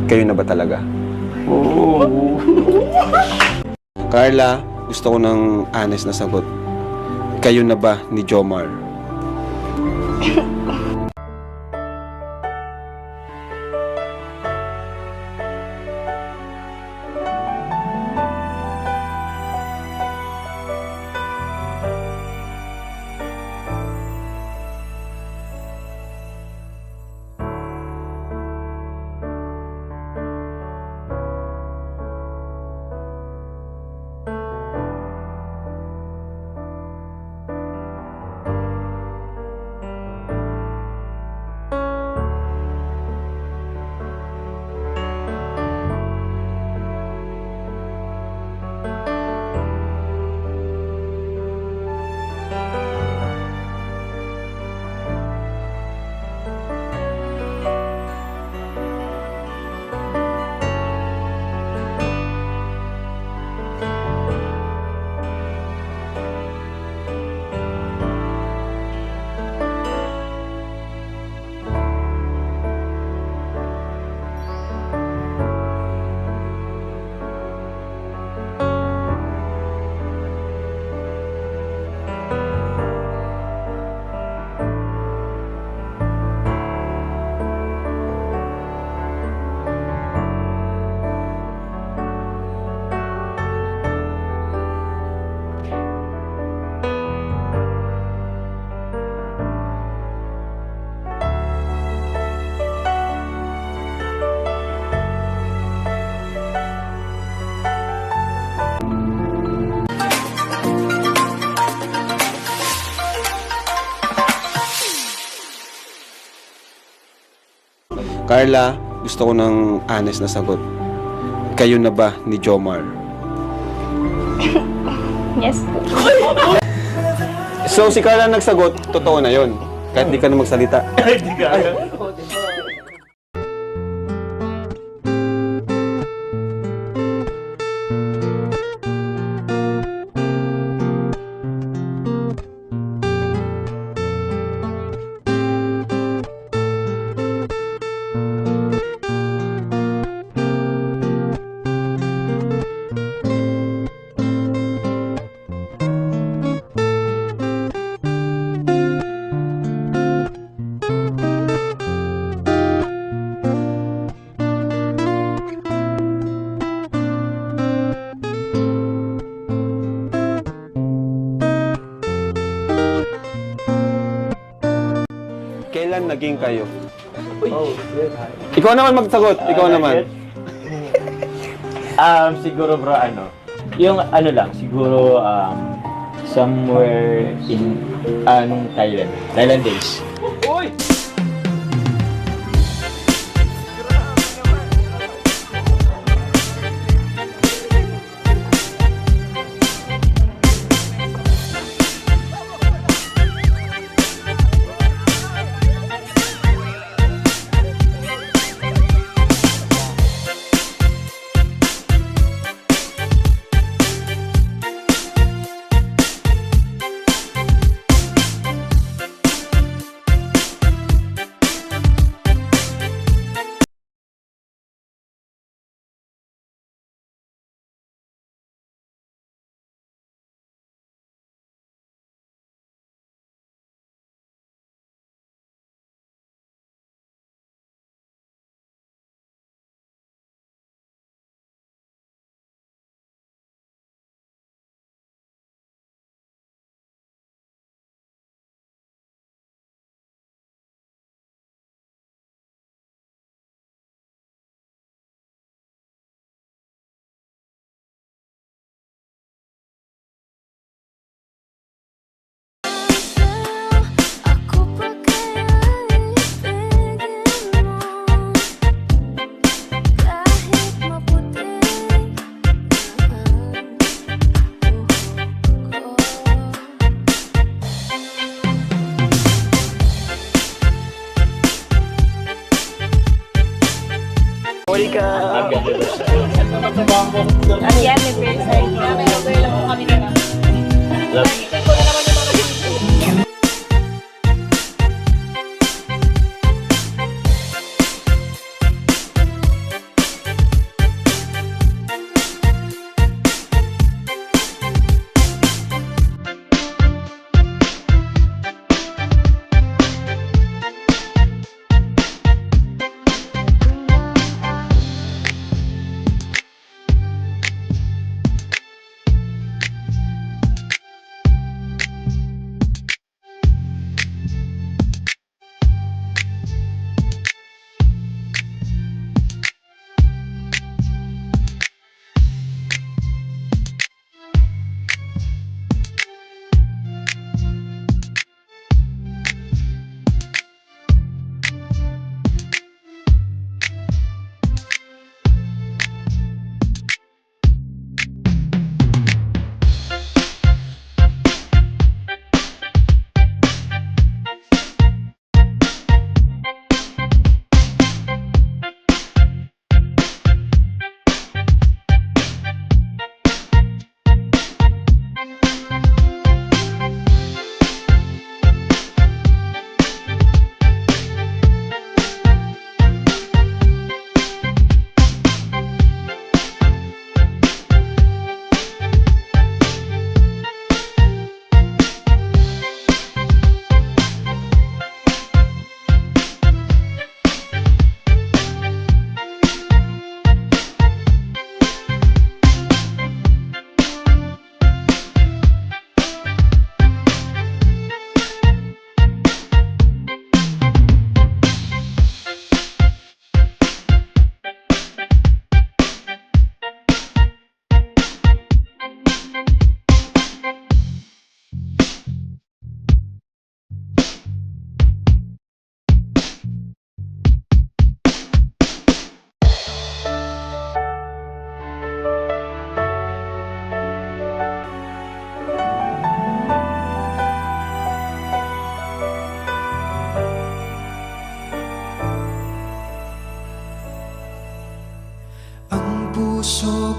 Kayo na ba talaga? Oo. Carla, gusto ko ng honest na sagot. Kayo na ba ni Jomar? Carla, gusto ko ng honest na sagot. Kayo na ba ni Jomar? Yes po. So, si Carla nagsagot, totoo na yon. Kahit di ka na magsalita. Hindi ka. Kailan naging kayo? Oh, Ikaw naman magsagot. Ikaw naman. Siguro bro, yung lang, siguro somewhere in Thailand. Thailand days. Uy! Huli ka! Ang yan, may fair side. May over lang po kami na lang. Nakikita ko na naman yung mga video.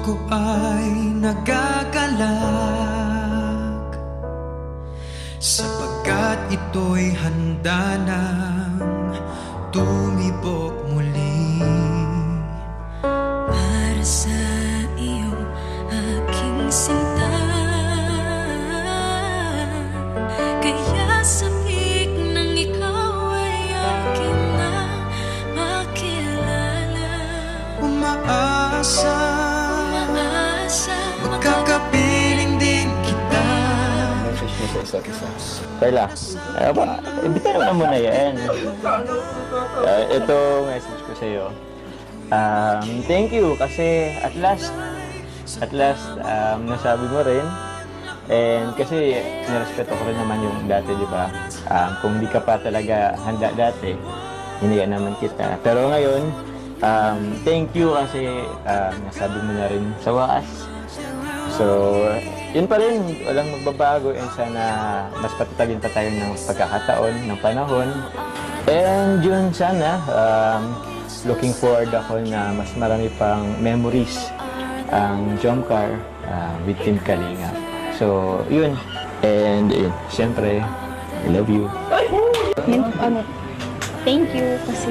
ko ay nagagalak, sapagkat ito'y handa ng tumibok muli. Para sa iyo, aking sinta, kaya sabik ng ikaw ay aking na makilala. Umaasa, magkakapiling din kita. Message niyo sa isa't isa. Carla, ibitin mo na muna yan. Ito, message ko sa'yo. Thank you kasi at last, nasabi mo rin. And kasi nirespeto ko rin naman yung dati, di ba? Kung di ka pa talaga handa dati, hindi ka naman kita. Pero ngayon, thank you kasi nasabi mo na rin sa wakas. So, yun pa rin, walang magbabago and sana mas patatagin pa tayo ng pagkakataon, ng panahon. And yun sana, looking forward ako na mas marami pang memories ang Jomcar with Team Kalinga. So, yun. And siyempre, I love you. Thank you kasi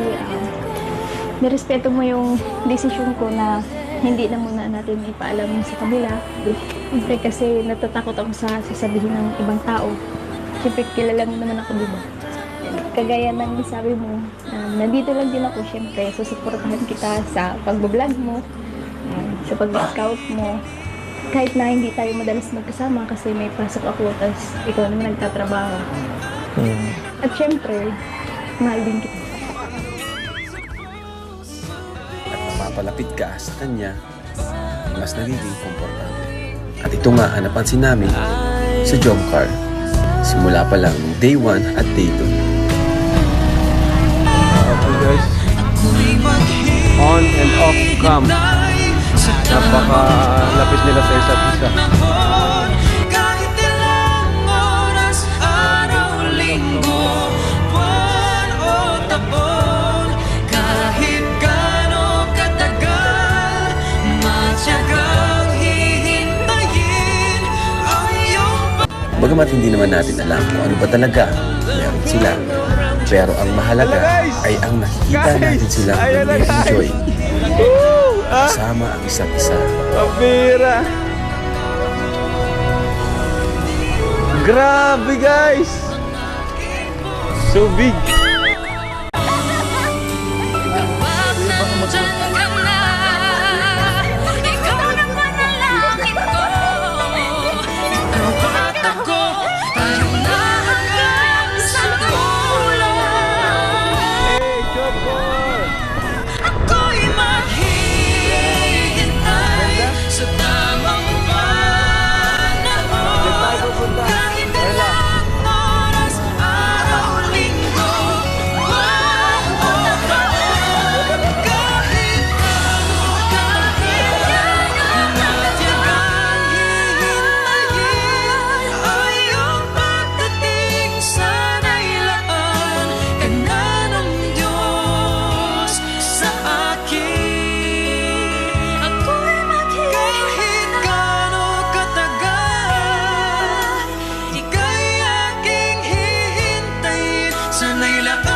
nirespeto mo yung desisyon ko na hindi na muna natin ipaalam sa kabila. Siyempre kasi natatakot ako sa sasabihin ng ibang tao. Siyempre kilala mo naman ako, diba? Kagaya ng sabi mo, nandito lang din ako, siyempre. Susuportahan kita sa pagbablog mo, sa pag-scout mo. Kahit na hindi tayo madalas magkasama kasi may pasok ako, tapos ikaw naman nagtatrabaho. At siyempre, mahal din kita. At napapalapit ka sa kanya, mas nagiging komportable. At ito nga ang napansin namin sa Jomcar. Simula pa lang day 1 at day 2. Okay guys, on and off cam. Napakalapit nila sa isa't isa. Kahit ilang oras, araw, linggo, buwan o taon, kahit gaano katagal, matyagang hihintayin ang iyong Bagamat hindi naman natin alam kung ano ba talaga meron sila. Pero ang mahalaga ay ang nakikita natin silang nag-enjoy kasama ang isa't isa. Kapira! Grabe guys! So big! kapag nandyan ka na, ikaw naman ang langit ko. Ikaw at ako, tayo na hanggang sa dulo. Hey, Chopper! Ako'y maghihintay sa tamang panahon. Kahit ilang oras, araw, linggo, buwan o taon. Kahit ano, kahit yan, matyagang hihintayin ang iyong pagdating. Sana'y laan ka na ng Diyos sa akin. Ako'y kahit gaano katagal, ika'y aking hihintayin. Sana'y laan